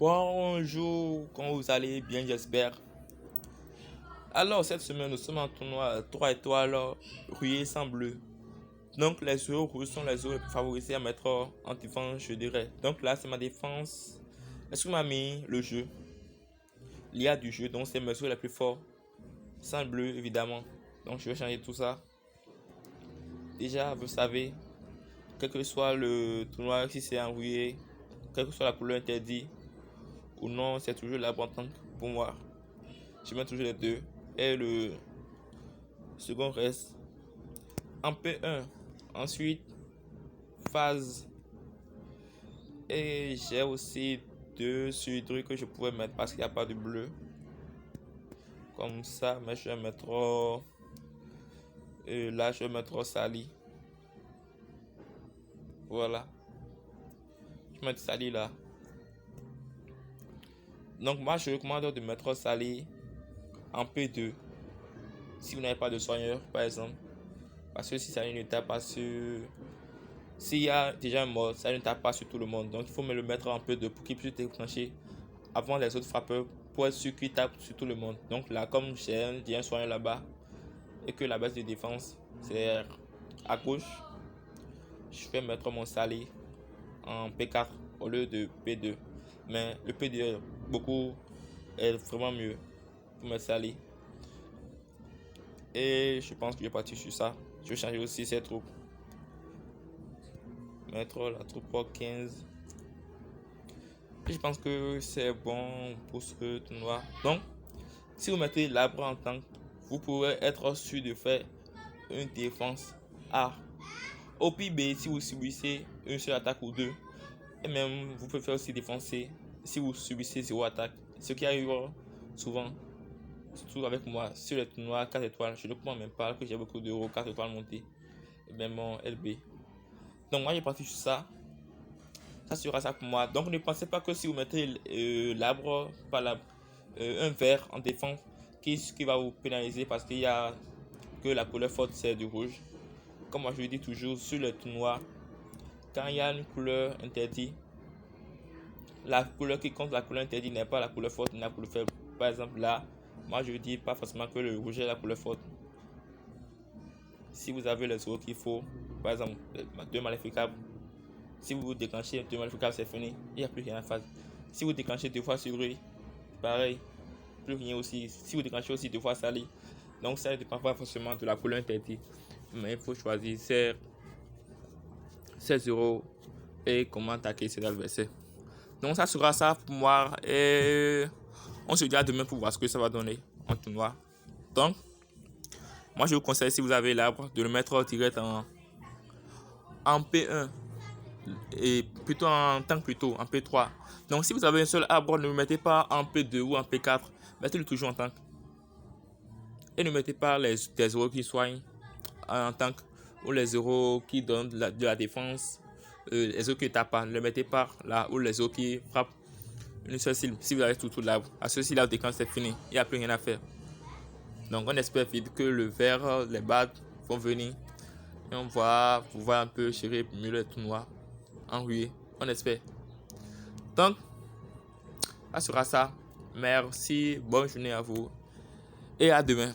Bonjour, comment vous allez bien, j'espère. Alors, cette semaine, nous sommes en tournoi 3 étoiles, rouillé sans bleu. Donc, les joueurs rouges sont les joueurs les plus favorisés à mettre en défense, je dirais. Donc, là, c'est ma défense. Est-ce que m'a mis le jeu? L'IA du jeu, donc c'est mes joueurs les plus forts. Sans bleu, évidemment. Donc, je vais changer tout ça. Déjà, vous savez, quel que soit le tournoi, si c'est enrouillé, quelle que soit la couleur interdite ou non, c'est toujours la bonne tank pour moi. Je mets toujours les deux. Et le second reste en P1. Ensuite, phase. Et j'ai aussi deux trucs que je pourrais mettre parce qu'il n'y a pas de bleu. Comme ça, mais je vais mettre. Là, je vais mettre Sali. Voilà. Je vais mettre Sali là. Donc, moi, je recommande de mettre Sali en P2. Si vous n'avez pas de soigneur, par exemple. Parce que si Sali ne tape pas sur. S'il y a déjà un mort, ça ne tape pas sur tout le monde. Donc il faut me le mettre en P2 pour qu'il puisse déclencher avant les autres frappeurs pour être sûr qu'il tape sur tout le monde. Donc là, comme j'ai un soigneur là-bas et que la base de défense c'est à gauche, je vais mettre mon Sali en P4 au lieu de P2. Mais le P2 est vraiment mieux pour mettre Sali. Et je pense que je vais partir sur ça. Je vais changer aussi ces troupes. Mettre la troupe 15. Et je pense que c'est bon pour ce tournoi. Donc, si vous mettez l'arbre en tank, vous pourrez être sûr de faire une défense A. Au pire B, si vous subissez une seule attaque ou deux, et même vous pouvez faire aussi défoncer si vous subissez 0 attaque. Ce qui arrive souvent, surtout avec moi, sur les tournois 4 étoiles. Je ne comprends même pas que j'ai beaucoup d'euros 4 étoiles montés. Et même mon LB. Donc, moi, j'ai parti sur ça. Ça sera ça pour moi. Donc ne pensez pas que si vous mettez l'arbre par un vert en défense qui va vous pénaliser parce qu'il y a que la couleur forte c'est du rouge. Comme moi je le dis toujours sur le tournoi, quand il y a une couleur interdite, la couleur qui compte la couleur interdite n'est pas la couleur forte ni la couleur faible. Par exemple là, moi je ne dis pas forcément que le rouge est la couleur forte. Si vous avez les autres qu'il faut, par exemple deux maléficables, si vous déclenchez deux maléficables c'est fini, il n'y a plus rien à faire. Si vous déclenchez deux fois sur lui, pareil, plus rien aussi. Si vous déclenchez aussi deux fois Sali, donc ça ne dépend pas forcément de la couleur interdite, mais il faut choisir ses euros et comment attaquer ses adversaires. Donc ça sera ça pour moi et on se dit à demain pour voir ce que ça va donner en tournoi. Donc, moi je vous conseille si vous avez l'arbre de le mettre direct en P1 et plutôt en tank plutôt en P3. Donc si vous avez un seul arbre, ne le mettez pas en P2 ou en P4, mettez-le toujours en tank. Et ne mettez pas les euros qui soignent en tank ou les euros qui donnent de la défense, les euros qui ne tapent pas, ne le mettez pas là ou les euros qui frappent une seule cible. Si vous avez tout l'arbre, à ceci là déclenche c'est fini, il n'y a plus rien à faire. Donc on espère vite que le vert, les bats vont venir et on va pouvoir un peu gérer mieux le tournoi en ruée, on espère. Donc, ça sera ça. Merci, bonne journée à vous et à demain.